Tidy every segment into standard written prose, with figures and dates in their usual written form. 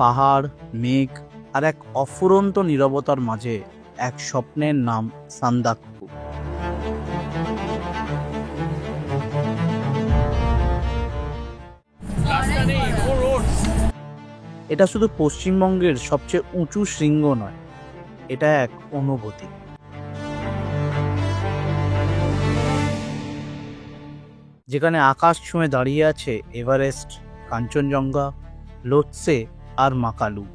পাহাড়, মেঘ আর এক অফুরন্ত নীরবতার মাঝে এক স্বপ্নের নাম সান্দাকফু। এটা শুধু পশ্চিমবঙ্গের সবচেয়ে উঁচু শৃঙ্গ নয়, এটা এক অনুভূতি। যেখানে আকাশ ছুঁয়ে দাঁড়িয়ে আছে এভারেস্ট, কাঞ্চনজঙ্ঘা, লোৎসে আর মাকালু।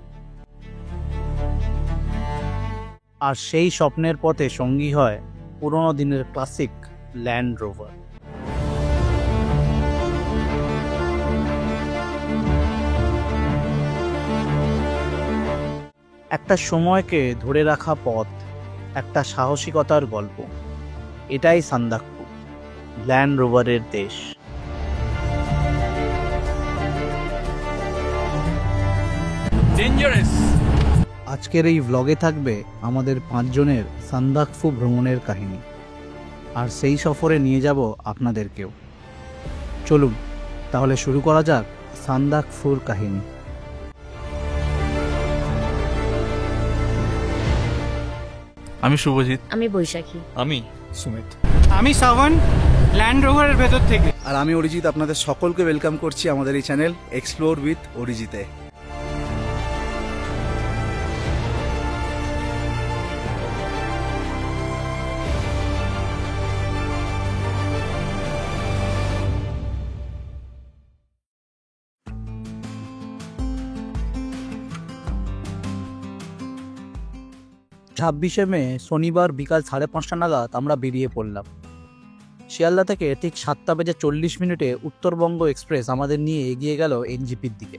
আর সেই স্বপ্নের পথে সঙ্গী হয় পুরোনো দিনের ক্লাসিক ল্যান্ড রোভার। একটা সময়কে ধরে রাখা পথ, একটা সাহসিকতার গল্প। এটাই সান্দাকফু, ল্যান্ড রোভারের দেশ। আজকের এই ভ্লগে থাকবে আমাদের 5 জনের সান্দাকফু ভ্রমণের কাহিনী, আর সেই সফরে নিয়ে যাব আপনাদেরকেও। চলুন তাহলে শুরু করা যাক সান্দাকফুর কাহিনী। আমি শুভজিৎ। আমি বৈশাখী। আমি সুমিত। আমি শ্রাবণ, ল্যান্ড রোভারের ভেতর থেকে। আর আমি অরিজিৎ। আপনাদের সকলকে ওয়েলকাম করছি আমাদের এই চ্যানেল এক্সপ্লোর উইথ অরিজিতে। ছাব্বিশে মে শনিবার বিকাল 5:30 নাগাদ আমরা বেরিয়ে পড়লাম। শিয়ালদা থেকে ঠিক 7:40 উত্তরবঙ্গ এক্সপ্রেস আমাদের নিয়ে এগিয়ে গেল এনজিপির দিকে।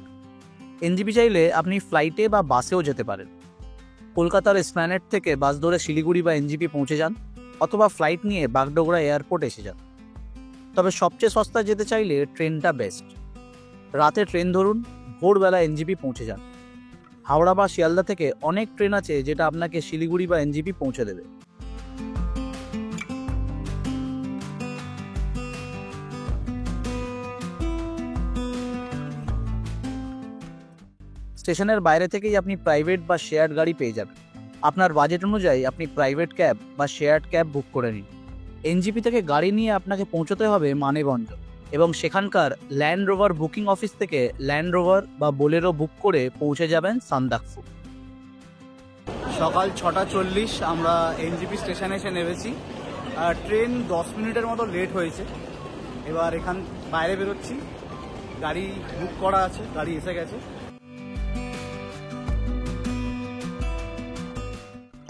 এনজিপি চাইলে আপনি ফ্লাইটে বা বাসেও যেতে পারেন। কলকাতার এসপ্ল্যানেড থেকে বাস ধরে শিলিগুড়ি বা এনজিপি পৌঁছে যান, অথবা ফ্লাইট নিয়ে বাগডোগরা এয়ারপোর্ট এসে যান। তবে সবচেয়ে সস্তা যেতে চাইলে ট্রেনটা বেস্ট। রাতে ট্রেন ধরুন, ভোরবেলা এনজিপি পৌঁছে যান। হাওড়া বা শিয়ালদা থেকে অনেক ট্রেন আছে যেটা আপনাকে শিলিগুড়ি বা এনজিপি পৌঁছে দেবে। স্টেশনের বাইরে থেকেই আপনি প্রাইভেট বা শেয়ার্ড গাড়ি পেয়ে যাবেন। আপনার বাজেট অনুযায়ী আপনি প্রাইভেট ক্যাব বা শেয়ার্ড ক্যাব বুক করে নিন। এনজিপি থেকে গাড়ি নিয়ে আপনাকে পৌঁছতে হবে মানেগঞ্জ, এবং সেখানকার ল্যান্ড রোভার বুকিং অফিস থেকে ল্যান্ড রোভার বা বোলেরো বুক করে পৌঁছে যাবেন সান্দাকফু। সকাল 6:40 আমরা এনজিপি স্টেশনে এসে নেমেছি। আর ট্রেন 10 মিনিটের মতো লেট হয়েছে। এবার এখান বাইরে বেরোচ্ছি, গাড়ি বুক করা আছে, গাড়ি এসে গেছে।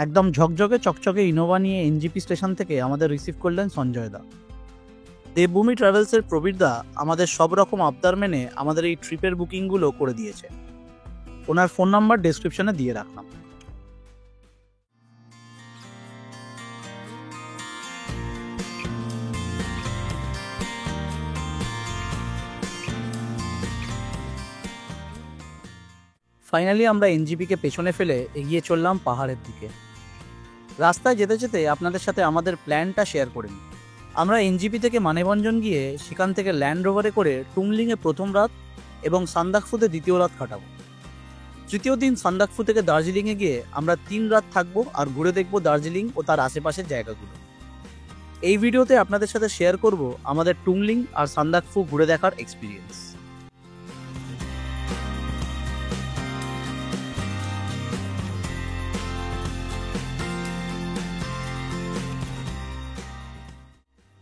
একদম ঝকঝকে চকচকে ইনোভা নিয়ে এনজিপি স্টেশন থেকে আমাদের রিসিভ করলেন সঞ্জয় দা। দেবভূমি ট্রাভেলসের প্রবীরদা আমাদের সব রকম আবদার মেনে আমাদের এই ট্রিপের বুকিংগুলো করে দিয়েছে। ওনার ফোন নাম্বার ডেসক্রিপশনে দিয়ে রাখলাম। ফাইনালি আমরা এনজিপিকে পেছনে ফেলে এগিয়ে চললাম পাহাড়ের দিকে। রাস্তায় যেতে যেতে আপনাদের সাথে আমাদের প্ল্যানটা শেয়ার করে নিই। আমরা এনজিপি থেকে মানেভঞ্জন গিয়ে সেখান থেকে ল্যান্ড রোভারে করে টুংলিংয়ে প্রথম রাত এবং সান্দাকফুতে দ্বিতীয় রাত কাটাবো। তৃতীয় দিন সান্দাকফু থেকে দার্জিলিংয়ে গিয়ে আমরা 3 রাত থাকবো আর ঘুরে দেখবো দার্জিলিং ও তার আশেপাশের জায়গাগুলো। এই ভিডিওতে আপনাদের সাথে শেয়ার করব আমাদের টুংলিং আর সান্দাকফু ঘুরে দেখার এক্সপিরিয়েন্স।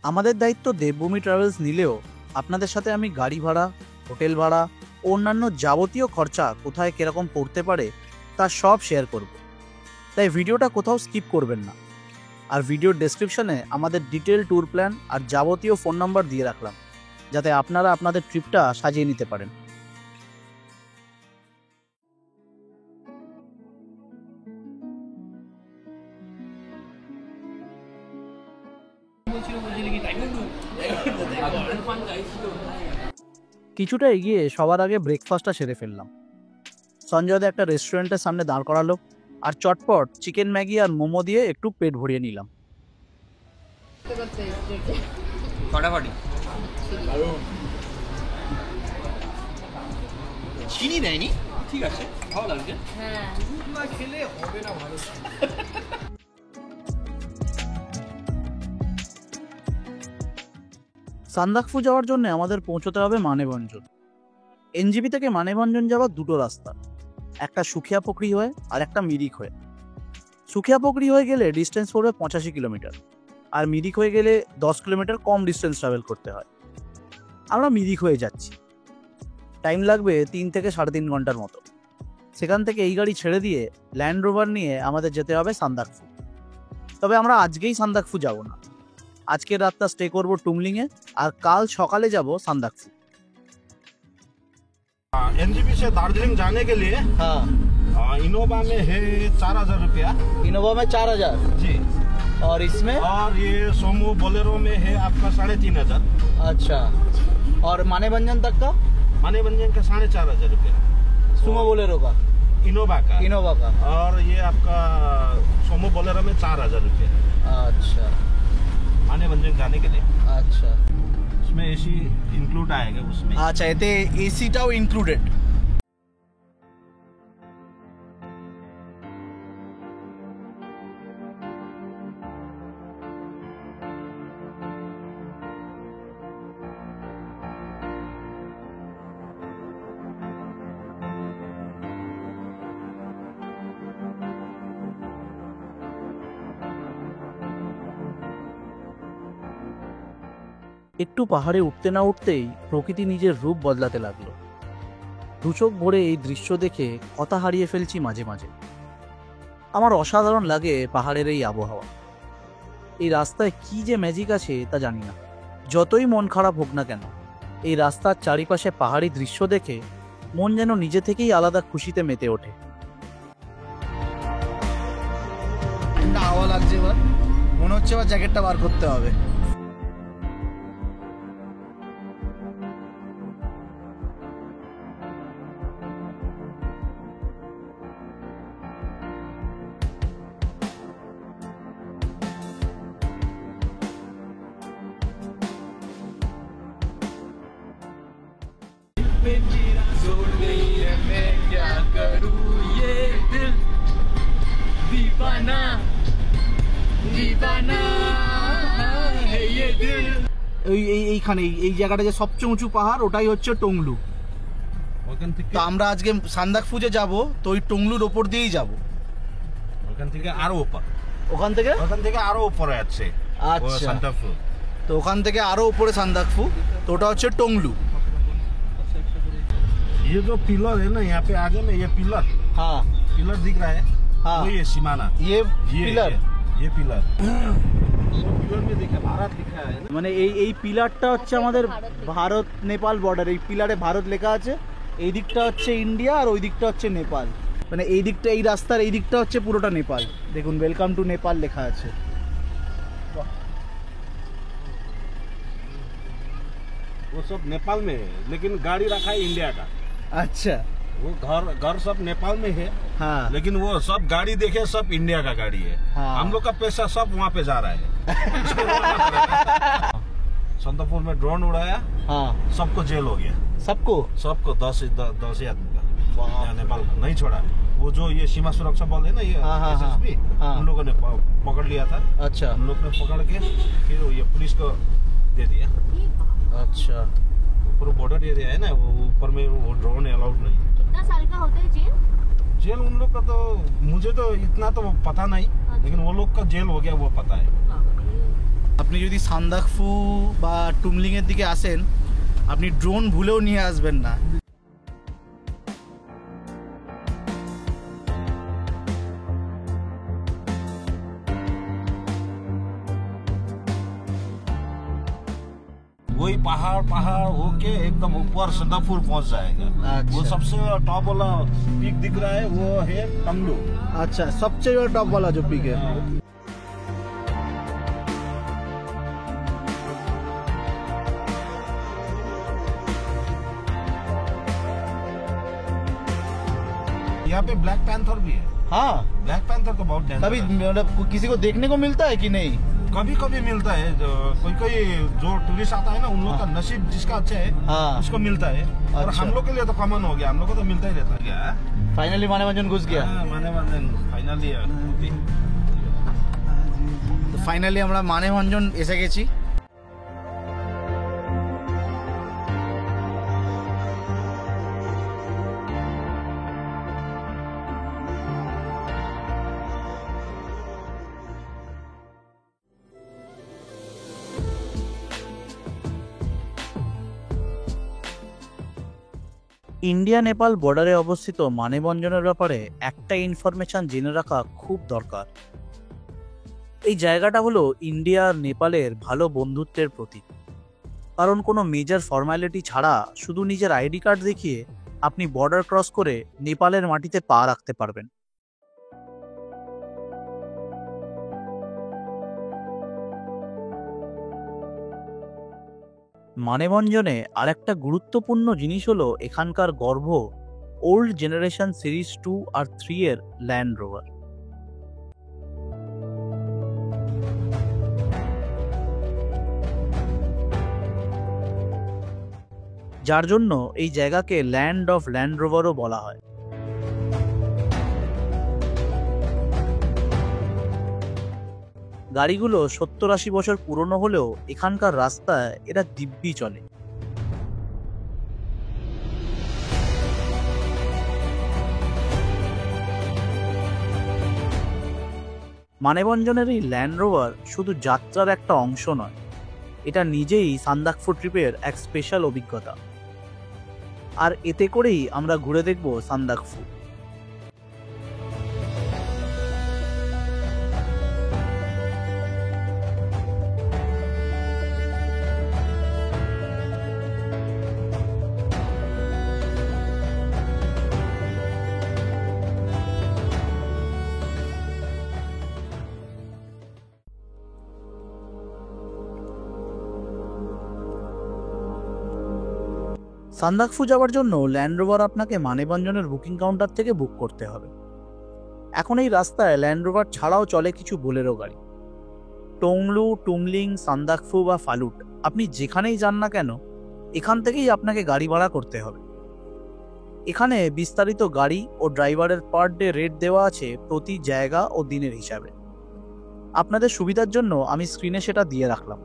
আমাদের দায়িত্ব দেবভূমি ট্রাভেলস নিলেও আপনাদের সাথে আমি গাড়ি ভাড়া, হোটেল ভাড়া ও অন্যান্য যাবতীয় খরচা কোথায় কিরকম পড়তে পারে তা সব শেয়ার করব। তাই ভিডিওটা কোথাও স্কিপ করবেন না। আর ভিডিওর ডেসক্রিপশনে আমাদের ডিটেল ট্যুর প্ল্যান আর যাবতীয় ফোন নাম্বার দিয়ে রাখলাম, যাতে আপনারা আপনাদের ট্রিপটা সাজিয়ে নিতে পারেন। কিছুটা এগিয়ে সবার আগে ব্রেকফাস্টটা সেরে ফেললাম। সঞ্জয়দা একটা রেস্টুরেন্টের সামনে দাঁড় করালো, আর চটপট চিকেন ম্যাগি আর মোমো দিয়ে একটু পেট ভরিয়ে নিলাম। ফাটাফাটি। চিনি দেয়নি? ঠিক আছে, ভালো লাগছে। সান্দাকফু যাওয়ার জন্য আমাদের পৌঁছতে হবে মানেভঞ্জন। এনজিপি থেকে মানেভঞ্জন যাওয়ার দুটো রাস্তা, একটা সুখিয়া পুকুরি হয়ে আর একটা মিরিক হয়ে। সুখিয়া পুকুরি হয়ে গেলে ডিস্টেন্স পড়বে 85 কিলোমিটার, আর মিরিক হয়ে গেলে 10 কিলোমিটার কম ডিস্টেন্স ট্রাভেল করতে হয়। আমরা মিরিক হয়ে যাচ্ছি, টাইম লাগবে 3 থেকে 3.5 ঘন্টার মতো। সেখান থেকে এই গাড়ি ছেড়ে দিয়ে ল্যান্ড রোভার নিয়ে আমাদের যেতে হবে সান্দাকফু। তবে আমরা আজকেই সান্দাকফু যাব না, আজকের রাতটা স্টে করব টুমলিংয়ে, আর কাল সকালে যাব সান্দাকফু। एनजीपी से दार्जिलिंग जाने के लिए हाँ, इनोवा में है 4,000 रुपया इनोवा में 4,000 जी, और इसमें और ये सोमो बोलेरो में है आपका 3,500। अच्छा, और मानेभंजन तक का माने भंजन का 4,500 रुपया सुमो बोलेरो का, इनोवा का, इनोवा का। और ये आपका सोमो बोलेरो में 4,000 रुपया अच्छा माने भंजन जाने के लिए। अच्छा उसमें एसी इंक्लूड आएगा उसमें। আচ্ছা, এতে এসিটাও ইনক্লুডেড। একটু পাহাড়ে উঠতে না উঠতেই প্রকৃতি নিজের রূপ বদলাতে লাগলো। দুচোখ ভরে এই দৃশ্য দেখে কথা হারিয়ে ফেলছি মাঝে মাঝে। আমার অসাধারণ লাগে পাহাড়ের এই আবহাওয়া। এই রাস্তায় কি যে ম্যাজিক আছে তা জানি না। যতই মন খারাপ হোক না কেন, এই রাস্তার চারিপাশে পাহাড়ি দৃশ্য দেখে মন যেন নিজে থেকেই আলাদা খুশিতে মেতে ওঠে। হাওয়া লাগছে, এবার মনে হচ্ছে এবার জ্যাকেটটা বার করতে হবে। এইখানে এই জায়গাটা যে সবচেয়ে উঁচু পাহাড়, ওটাই হচ্ছে টংলু। ওখান থেকে তো আমরা আজকে সান্দাকফু যে যাব, তো ওই টংলুর ওপর দিয়েই যাব। ওখান থেকে আরো উপর, ওখান থেকে আরো উপরে আছে। আচ্ছা, সান্দাকফু। তো ওখান থেকে আরো উপরে সান্দাকফু, তো ওটা হচ্ছে টংলু। ये जो पिलर है ना यहाँ पे आगे में, ये पिलर हाँ पिलर दिख रहा है, हाँ। वो ये सीमाना, ये पिलर, ये पिलर पिलर में देखा भारत लिखा है ना। মানে এই পিলারটা হচ্ছে আমাদের ভারত নেপাল বর্ডার। এই পিলারে ভারত লেখা আছে, এই দিকটা হচ্ছে ইন্ডিয়া আর ওই দিকটা হচ্ছে নেপাল। মানে এই দিকটা, এই রাস্তার এই দিকটা হচ্ছে পুরোটা নেপাল। দেখুন ওয়েলকাম টু নেপাল লেখা আছে। वो सब नेपाल में है, लेकिन गाड़ी रखा है इंडिया का। अच्छा, वो घर सब नेपाल में है, हाँ लेकिन वो सब गाड़ी देखे सब इंडिया का गाड़ी है। हाँ। हम लोग का पैसा सब वहाँ पे जा रहा है। संतपुर में ड्रोन उड़ाया, हाँ, सबको जेल हो गया, सबको 10 आदमी का। यहाँ नेपाल नहीं छोड़ा। वो जो ये सीमा सुरक्षा बल है ना, ये हाँ, हाँ, SSB, हाँ। उन लोगों ने पकड़ लिया था। अच्छा उन लोग ने पकड़ के फिर ये पुलिस को दे दिया। अच्छा, ऊपर बॉर्डर एरिया है ना, वो ऊपर में वो ड्रोन अलाउड नहीं। कितना साल का होता है जेल? जेल उन लोग का तो मुझे तो इतना तो पता नहीं, लेकिन वो लोग का जेल हो गया वो पता है। আপনি যদি সান্দাকফু বা টুমলিং এর দিকে আসেন, আপনি ড্রোন ভুলেও নিয়ে আসবেন না। वही पहाड़ होके एकदम ऊपर संदापुर पहुंच जाएगा। अच्छा। वो सबसे टॉप वाला पीक दिख रहा है, वो है टंगलू। अच्छा, सबसे टॉप वाला जो पीक है। यहाँ पे ब्लैक पैंथर भी है। हाँ, ब्लैक पैंथर तो बहुत डेंजर कभी है। मतलब किसी को देखने को मिलता है कि नहीं? कभी कभी मिलता है, जो कोई कोई जो टूरिस्ट आता है ना उन लोग का नसीब जिसका अच्छा है हाँ। उसको मिलता है। और अच्छा। हम लोग के लिए तो कॉमन हो गया, हम लोग को तो मिलता ही रहता है। ফাইনালি মানেভঞ্জন ঘুষ গিয়া। माने फाइनली তো ফাইনালি আমরা মানেভঞ্জন এসে গেছি। ইন্ডিয়া নেপাল বর্ডারে অবস্থিত মানেভঞ্জনের ব্যাপারে একটা ইনফরমেশন জেনে রাখা খুব দরকার। এই জায়গাটা হলো ইন্ডিয়া আর নেপালের ভালো বন্ধুত্বের প্রতীক। কারণ কোনো মেজর ফর্মালিটি ছাড়া শুধু নিজের আইডি কার্ড দেখিয়ে আপনি বর্ডার ক্রস করে নেপালের মাটিতে পা রাখতে পারবেন। মানেভঞ্জনে আরেকটা গুরুত্বপূর্ণ জিনিস হলো এখানকার গর্ব ওল্ড জেনারেশন সিরিজ 2 আর 3 এর ল্যান্ড রোভার। যার জন্য এই জায়গাকে ল্যান্ড অফ ল্যান্ড রোভারও বলা হয়। গাড়িগুলো 70-80 বছর পুরনো হলেও এখানকার রাস্তায় এরা দিব্যি চলে। মানেভঞ্জনের এই ল্যান্ড রোভার শুধু যাত্রার একটা অংশ নয়, এটা নিজেই সান্দাকফু ট্রিপের এক স্পেশাল অভিজ্ঞতা। আর এতে করেই আমরা ঘুরে দেখব সান্দাকফু। সান্দাকফু যাওয়ার জন্য ল্যান্ড রোভার আপনাকে মানেভঞ্জনের বুকিং কাউন্টার থেকে বুক করতে হবে। এখন এই রাস্তায় ল্যান্ড রোভার ছাড়াও চলে কিছু বোলেরো গাড়ি। টোংলু, টুমলিং, সান্দাকফু বা ফালুট আপনি যেখানেই যান না কেন এখান থেকেই আপনাকে গাড়ি ভাড়া করতে হবে। এখানে বিস্তারিত গাড়ি ও ড্রাইভারের পার ডে রেট দেওয়া আছে প্রতি জায়গা ও দিনের হিসাবে। আপনাদের সুবিধার জন্য আমি স্ক্রিনে সেটা দিয়ে রাখলাম।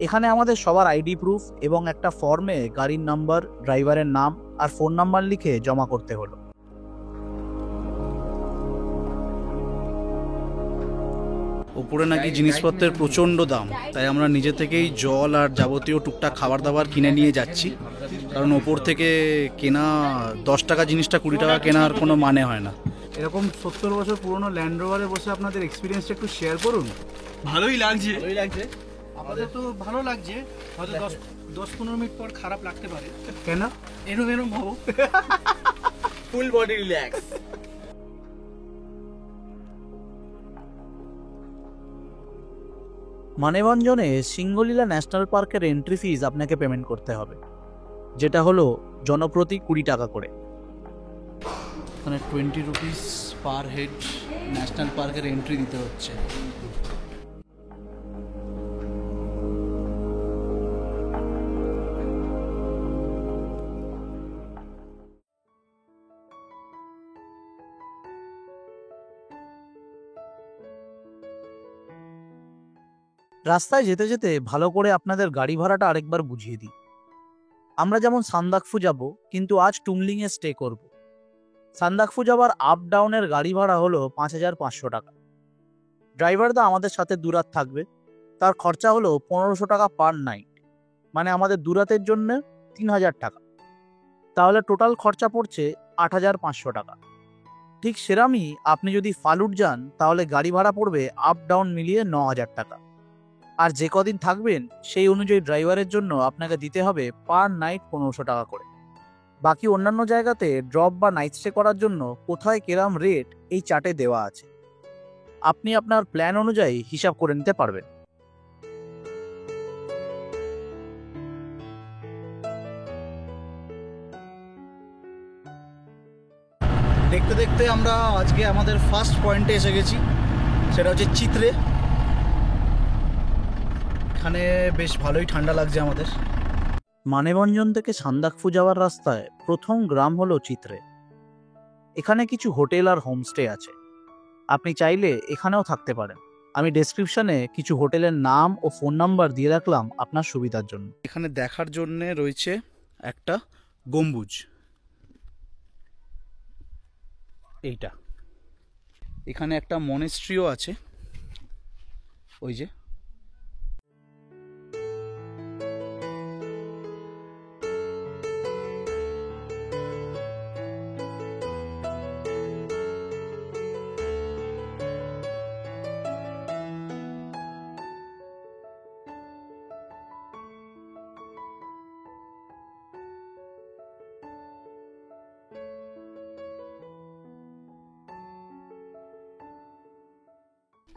এখানে আমাদের সবার আইডি প্রুফ এবং একটা ফর্মে গাড়ির নাম্বার, ড্রাইভারের নাম আর ফোন নাম্বার লিখে জমা করতে হলো। উপরে নাকি জিনিসপত্রের প্রচণ্ড দাম, তাই আমরা নিজে থেকেই জল আর যাবতীয় টুকটাক খাবার দাবার কিনে নিয়ে যাচ্ছি। কারণ ওপর থেকে কেনা 10 টাকা জিনিসটা 20 টাকা কেনার কোনো মানে হয় না। এরকম 70 বছর পুরনো ল্যান্ড রোভারে বসে আপনাদের এক্সপিরিয়েন্সটা একটু শেয়ার করুন। ভালোই লাগছে। আমাদের তো ভালো লাগছে, হয়তো 10-15 মিনিট পর খারাপ লাগতে পারে। কেন? এরম এরম ভাবো। Full body relax. মানেভঞ্জনে সিঙ্গলীলা ন্যাশনাল পার্কের এন্ট্রি ফিজ আপনাকে পেমেন্ট করতে হবে, যেটা হলো জনপ্রতি 20 টাকা করে। মানে 20 রুপিস পার হেড ন্যাশনাল পার্কের এন্ট্রি দিতে হচ্ছে। রাস্তায় যেতে যেতে ভালো করে আপনাদের গাড়ি ভাড়াটা আরেকবার বুঝিয়ে দিই। আমরা যেমন সান্দাকফু যাব, কিন্তু আজ টুমলিংয়ে স্টে করব। সান্দাকফু যাওয়ার আপ ডাউনের গাড়ি ভাড়া হলো 5500 টাকা। ড্রাইভারদা আমাদের সাথে দুরাত থাকবে, তার খরচা হলো 1500 টাকা পার নাইট, মানে আমাদের দুরাতের জন্য 3000 টাকা। তাহলে টোটাল খরচা পড়ছে 8500 টাকা। ঠিক সেরামই আপনি যদি ফালুট যান তাহলে গাড়ি ভাড়া পড়বে আপ ডাউন মিলিয়ে 9000 টাকা। আর যে কদিন থাকবেন সেই অনুযায়ী ড্রাইভারের জন্য আপনাকে দিতে হবে পার নাইট 1500 টাকা করে। বাকি অন্যান্য জায়গাতে ড্রপ বা নাইট স্টে করার জন্য কোথায় কেরাম রেট এই চার্টে দেওয়া আছে, আপনি আপনার প্ল্যান অনুযায়ী হিসাব করে নিতে পারবেন। দেখতে দেখতে আমরা আজকে আমাদের ফার্স্ট পয়েন্টে এসে গেছি, সেটা হচ্ছে চিত্রে। এখানে বেশ ভালোই ঠান্ডা লাগছে আমাদের। মানেভঞ্জন থেকে সান্দাকফু যাওয়ার রাস্তায় প্রথম গ্রাম হলো চিত্রে। এখানে কিছু হোটেল আর হোমস্টে আছে, আপনি চাইলে এখানেও থাকতে পারেন। আমি ডেসক্রিপশনে কিছু হোটেলের নাম ও ফোন নাম্বার দিয়ে রাখলাম আপনার সুবিধার জন্য। এখানে দেখার জন্য রয়েছে একটা গম্বুজ, এইটা। এখানে একটা মনেস্ট্রিও আছে, ওই যে।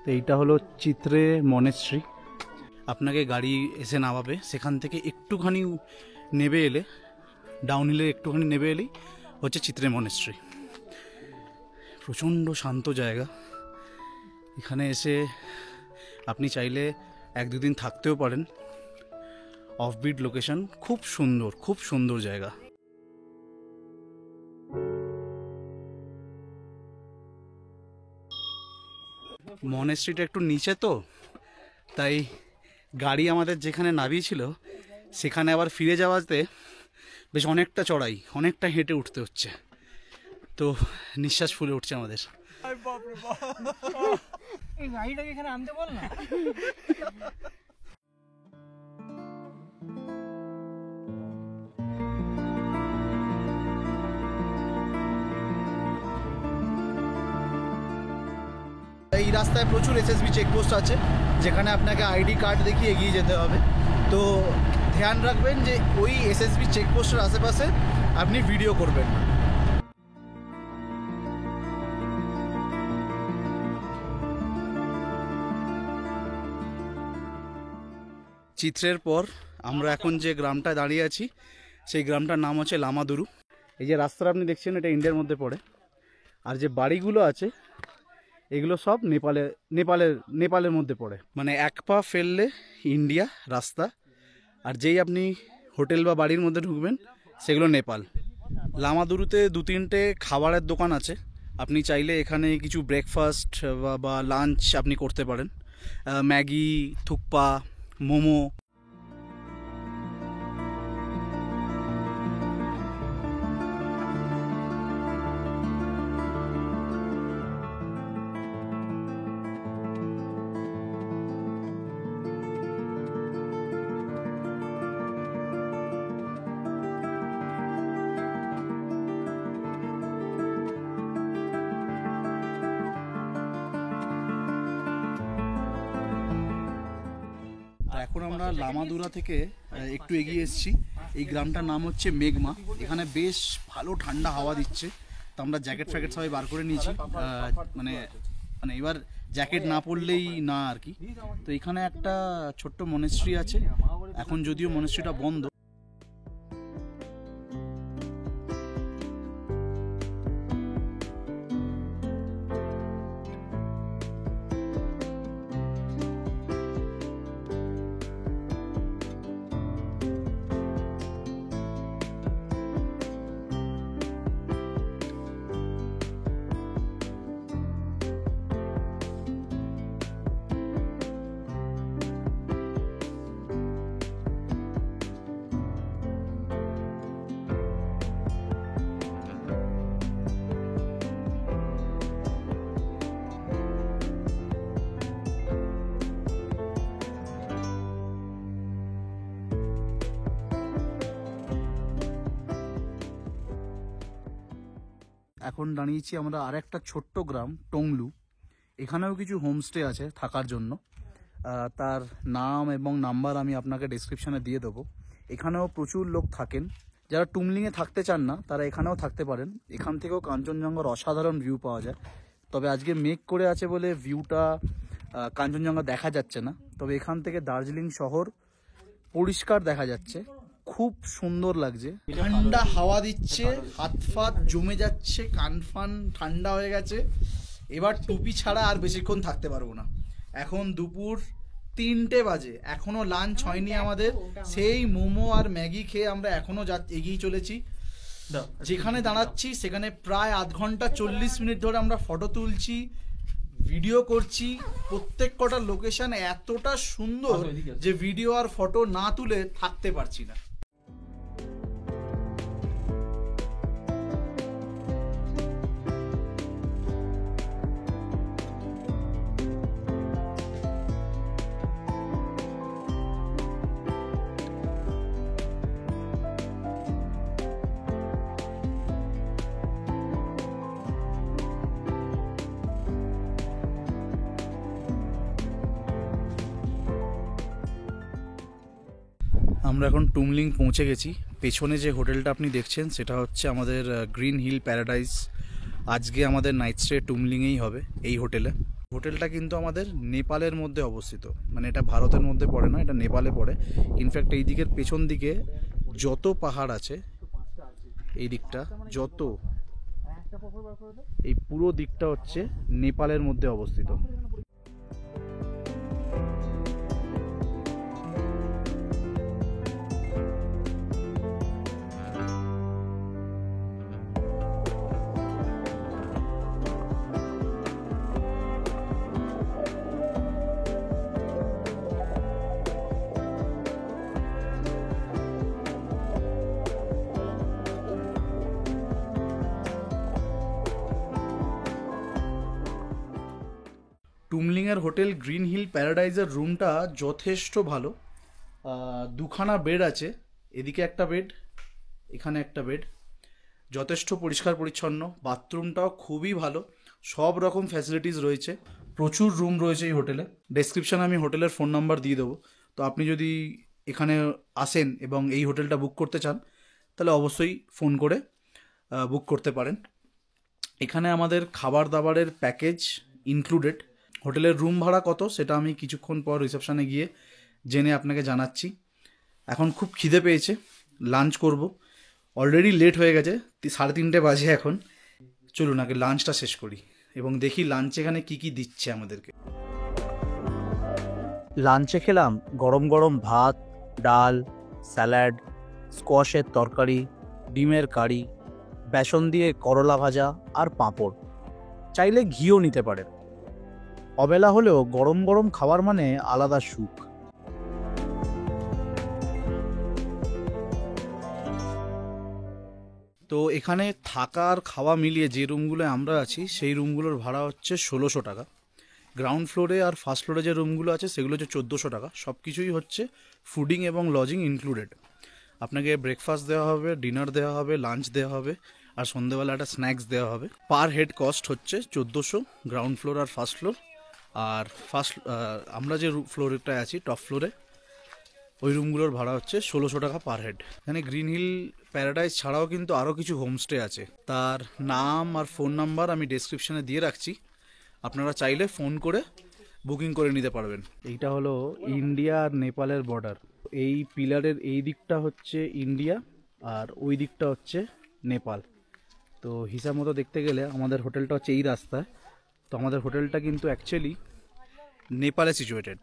তো এইটা হলো চিত্রে মনেস্ট্রি। আপনাকে গাড়ি এসে নামাবে, সেখান থেকে একটুখানি নেবে এলে, ডাউন হিলে একটুখানি নেবে এলেই হচ্ছে চিত্রে মনেস্ট্রি। প্রচণ্ড শান্ত জায়গা। এখানে এসে আপনি চাইলে 1-2 দিন থাকতেও পারেন। অফবিট লোকেশন, খুব সুন্দর, খুব সুন্দর জায়গা। মনেস্ট্রিটা একটু নিচে তো, তাই গাড়ি আমাদের যেখানে নামিয়েছিল সেখানে আবার ফিরে যাওয়াতে বেশ অনেকটা চড়াই, অনেকটা হেঁটে উঠতে হচ্ছে। তো নিঃশ্বাস ফুলে উঠছে আমাদের। এই গাড়িটাকে এখানে আনতে বল না। এই রাস্তায় প্রচুর এসএসবি চেকপোস্ট আছে, যেখানে আপনাকে আইডি কার্ড দেখিয়ে এগিয়ে যেতে হবে। তো ধ্যান রাখবেন যে ওই এসএসবি চেকপোস্টের আশেপাশে আপনি ভিডিও করবেন না। চিত্রের পর আমরা এখন যে গ্রামটায় দাঁড়িয়ে আছি সেই গ্রামটার নাম হচ্ছে লামাদুরু। এই যে রাস্তাটা আপনি দেখছেন, এটা ইন্ডিয়ার মধ্যে পড়ে। আর যে বাড়িগুলো আছে এগুলো সব নেপালের মধ্যে পড়ে। মানে এক পা ফেললে ইন্ডিয়া রাস্তা, আর যেই আপনি হোটেল বা বাড়ির মধ্যে ঢুকবেন সেগুলো নেপাল। লামাদুরুতে 2-3টে খাবারের দোকান আছে, আপনি চাইলে এখানে কিছু ব্রেকফাস্ট বা লাঞ্চ আপনি করতে পারেন। ম্যাগি, থুকপা, মোমো। এখন আমরা লামাদুরা থেকে একটু এগিয়ে এসেছি। এই গ্রামটার নাম হচ্ছে মেঘমা। এখানে বেশ ভালো ঠান্ডা হাওয়া দিচ্ছে, তো আমরা জ্যাকেট ফ্যাকেট সবাই বার করে নিয়েছি। মানে এবার জ্যাকেট না পরলেই না আর কি। তো এখানে একটা ছোট্ট মনেস্ট্রি আছে, এখন যদিও মনেস্ট্রিটা বন্ধ। এখন দাঁড়িয়েছি আমরা আরেকটা ছোট্ট গ্রাম টংলু। এখানেও কিছু হোমস্টে আছে থাকার জন্য, তার নাম এবং নাম্বার আমি আপনাকে ডেসক্রিপশনে দিয়ে দেবো। এখানেও প্রচুর লোক থাকেন। যারা টুমলিংয়ে থাকতে চান না তারা এখানেও থাকতে পারেন। এখান থেকেও কাঞ্চনজঙ্ঘার অসাধারণ ভিউ পাওয়া যায়। তবে আজকে মেঘ করে আছে বলে ভিউটা কাঞ্চনজঙ্ঘা দেখা যাচ্ছে না, তবে এখান থেকে দার্জিলিং শহর পরিষ্কার দেখা যাচ্ছে। খুব সুন্দর লাগছে, ঠান্ডা হাওয়া দিচ্ছে, হাত ফাত জমে যাচ্ছে, কান ফান ঠান্ডা হয়ে গেছে। এবার টুপি ছাড়া আর বেশিক্ষণ থাকতে পারবো না। এখন দুপুর 3টে বাজে, এখনো লাঞ্চ হয়নি আমাদের। সেই মোমো আর ম্যাগি খেয়ে আমরা এখনো এগিয়ে চলেছি। যেখানে দাঁড়াচ্ছি সেখানে প্রায় আধ ঘন্টা 40 মিনিট ধরে আমরা ফটো তুলছি, ভিডিও করছি। প্রত্যেক কটা লোকেশন এতটা সুন্দর যে ভিডিও আর ফটো না তুলে থাকতে পারছি না। আমরা এখন টুমলিং পৌঁছে গেছি। পেছনে যে হোটেলটা আপনি দেখছেন সেটা হচ্ছে আমাদের গ্রিন হিল প্যারাডাইস। আজকে আমাদের নাইট স্টে টুমলিংয়েই হবে এই হোটেলে। হোটেলটা কিন্তু আমাদের নেপালের মধ্যে অবস্থিত, মানে এটা ভারতের মধ্যে পড়ে না, এটা নেপালে পড়ে। ইনফ্যাক্ট এই দিকের পেছন দিকে যত পাহাড় আছে, এই দিকটা যত, এই পুরো দিকটা হচ্ছে নেপালের মধ্যে অবস্থিত। টুমলিংয়ের হোটেল গ্রিন হিল প্যারাডাইজের রুমটা যথেষ্ট ভালো। দুখানা বেড আছে, এদিকে একটা বেড, এখানে একটা বেড। যথেষ্ট পরিষ্কার পরিচ্ছন্ন, বাথরুমটাও খুবই ভালো, সব রকম ফ্যাসিলিটিস রয়েছে, প্রচুর রুম রয়েছে এই হোটেলে। ডেসক্রিপশানে আমি হোটেলের ফোন নাম্বার দিয়ে দেবো। তো আপনি যদি এখানে আসেন এবং এই হোটেলটা বুক করতে চান তাহলে অবশ্যই ফোন করে বুক করতে পারেন। এখানে আমাদের খাবার দাবারের প্যাকেজ ইনক্লুডেড। হোটেলের রুম ভাড়া কত সেটা আমি কিছুক্ষণ পর রিসেপশানে গিয়ে জেনে আপনাকে জানাচ্ছি। এখন খুব খিদে পেয়েছে, লাঞ্চ করব। অলরেডি লেট হয়ে গেছে, 3:30 বাজে এখন। চলুন আগে লাঞ্চটা শেষ করি এবং দেখি লাঞ্চে এখানে কি কি দিচ্ছে আমাদেরকে। লাঞ্চে খেলাম গরম গরম ভাত, ডাল, স্যালাড, স্কোয়াশের তরকারি, ডিমের কারি, বেসন দিয়ে করলা ভাজা আর পাঁপড়। চাইলে ঘিও নিতে পারেন। অবেলা হলেও গরম গরম খাবার মানে আলাদা সুখ। তো এখানে থাকা আর খাওয়া মিলিয়ে যে রুমগুলো আমরা আছি সেই রুমগুলোর ভাড়া হচ্ছে 1600 টাকা। গ্রাউন্ড ফ্লোরে আর ফার্স্ট ফ্লোরে যে রুমগুলো আছে সেগুলো হচ্ছে 1400 টাকা। সব কিছুই হচ্ছে ফুডিং এবং লজিং ইনক্লুডেড। আপনাকে ব্রেকফাস্ট দেওয়া হবে, ডিনার দেওয়া হবে, লাঞ্চ দেওয়া হবে, আর সন্ধ্যেবেলা একটা স্ন্যাক্স দেওয়া হবে। পার হেড কস্ট হচ্ছে 1400, গ্রাউন্ড ফ্লোর আর ফার্স্ট ফ্লোর। আর আমরা যে ফ্লোরটায় আছি টপ ফ্লোরে, ওই রুমগুলোর ভাড়া হচ্ছে 1600 টাকা পার হেড। এখানে গ্রিন হিল প্যারাডাইস ছাড়াও কিন্তু আরও কিছু হোমস্টে আছে, তার নাম আর ফোন নাম্বার আমি ডেসক্রিপশানে দিয়ে রাখছি। আপনারা চাইলে ফোন করে বুকিং করে নিতে পারবেন। এইটা হলো ইন্ডিয়া আর নেপালের বর্ডার। এই পিলারের এই দিকটা হচ্ছে ইন্ডিয়া আর ওই দিকটা হচ্ছে নেপাল। তো হিসাব মতো দেখতে গেলে আমাদের হোটেলটা হচ্ছে এই রাস্তায়। তো আমাদের হোটেলটা কিন্তু অ্যাকচুয়ালি নেপালে সিচুয়েটেড।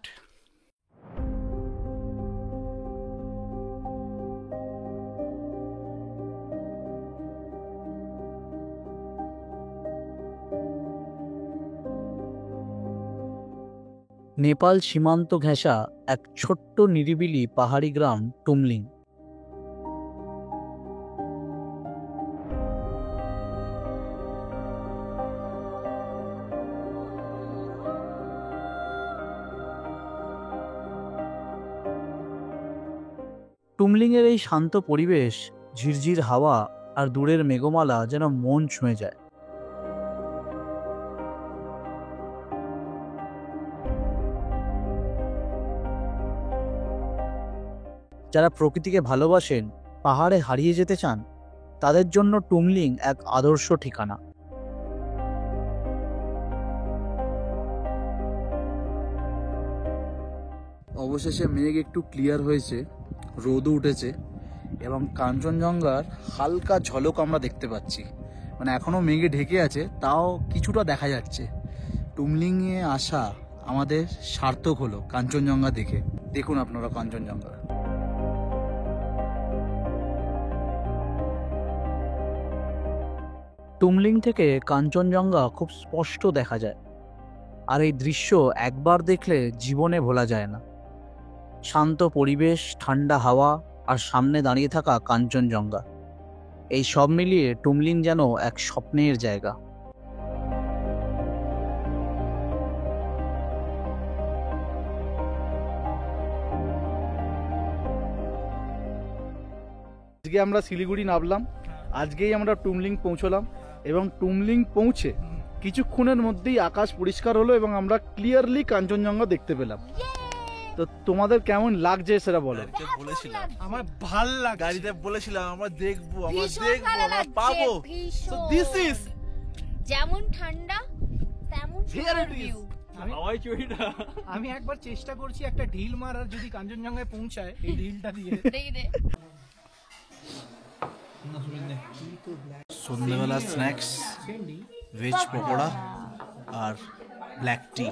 নেপাল সীমান্ত ঘেঁষা এক ছোট্ট নিরিবিলি পাহাড়ি গ্রাম টুমলিং। টুমলিংয়ের এই শান্ত পরিবেশ, ঝিরঝির হাওয়া আর দূরের মেঘমালা যেন মন ছুঁয়ে যায়। যারা প্রকৃতিকে ভালোবাসেন, পাহাড়ে হারিয়ে যেতে চান, তাদের জন্য টুমলিং এক আদর্শ ঠিকানা। অবশেষে মেঘ একটু ক্লিয়ার হয়েছে, রোদও উঠেছে এবং কাঞ্চনজঙ্ঘার হালকা ঝলক আমরা দেখতে পাচ্ছি। মানে এখনও মেঘে ঢেকে আছে, তাও কিছুটা দেখা যাচ্ছে। টুমলিংয়ে আসা আমাদের সার্থক হলো কাঞ্চনজঙ্ঘা দেখে। দেখুন আপনারা কাঞ্চনজঙ্ঘা। টুমলিং থেকে কাঞ্চনজঙ্ঘা খুব স্পষ্ট দেখা যায়, আর এই দৃশ্য একবার দেখলে জীবনে ভোলা যায় না। শান্ত পরিবেশ, ঠান্ডা হাওয়া, আর সামনে দাঁড়িয়ে থাকা কাঞ্চনজঙ্ঘা, এই সব মিলিয়ে টুমলিং যেন এক স্বপ্নের জায়গা। আজকে আমরা শিলিগুড়ি নামলাম, আজকেই আমরা টুমলিং পৌঁছলাম, এবং টুমলিং পৌঁছে কিছুক্ষণের মধ্যেই আকাশ পরিষ্কার হলো এবং আমরা ক্লিয়ারলি কাঞ্চনজঙ্ঘা দেখতে পেলাম। তো তোমাদের কেমন লাগছে সেটা বলো। বলেছিলাম আমার ভাল লাগে। গাড়িতে বলেছিলাম আমরা দেখবো ভীষণ ভালো আমরা লাগছে, পাবো। ভীষণ। So this is যেমন ঠান্ডা তেমন Here সুন্দর it is. ভিউ। হাওয়াই চড়িটা। আমি একবার চেষ্টা করছি একটা ঢিল মারার, যদি কাঞ্চনজঙ্ঘায় পৌঁছায় এই ঢিলটা দিয়ে। দেখি দে। সন্ধ্যেবেলা স্ন্যাক্স, ভেজ পকোড়া আর ব্ল্যাক টি।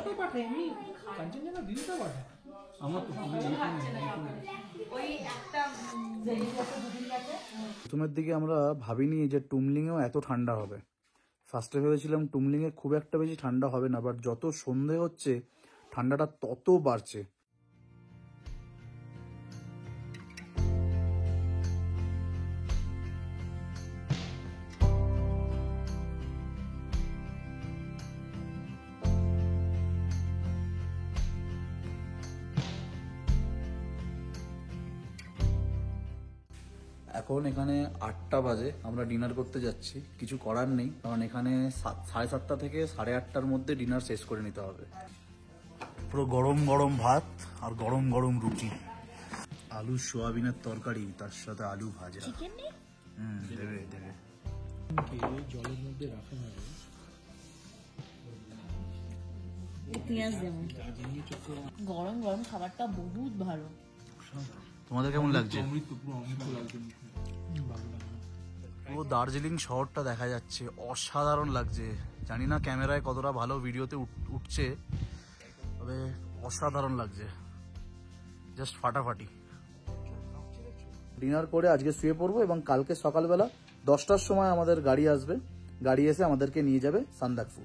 প্রথমের দিকে আমরা ভাবিনি যে টুমলিংয়েও এত ঠান্ডা হবে। ফার্স্টে ভেবেছিলাম টুমলিংয়ে খুব একটা বেশি ঠান্ডা হবে না, বাট যত সন্ধে হচ্ছে ঠান্ডাটা তত বাড়ছে। এখন এখানে 8টা বাজে, আমরা ডিনার করতে যাচ্ছি। কিছু করার নেই, কারণ এখানে 7:30 থেকে 8:30টার মধ্যে ডিনার শেষ করে নিতে হবে। পুরো গরম গরম ভাত আর গরম গরম রুটি, আলু সোয়াবিনের তরকারি, তার সাথে আলু ভাজা। চিকেন নেই? দেবে দেবে। জলের মধ্যে রাখা হয়। পেঁয়াজ দেবো। গরম গরম খাবারটা বহুত ভালো। তোমাদের কেমন লাগছে? পুরো দার্জিলিং শহরটা দেখা যাচ্ছে, অসাধারণ লাগছে। জানি না ক্যামেরায় কতটা ভালো ভিডিওতে উঠছে, তবে অসাধারণ লাগছে, জাস্ট ফাটাফাটি। ডিনার করে আজকে শুয়ে পড়বো এবং কালকে সকালবেলা 10টার সময় আমাদের গাড়ি আসবে, গাড়ি এসে আমাদেরকে নিয়ে যাবে সান্দাকফু।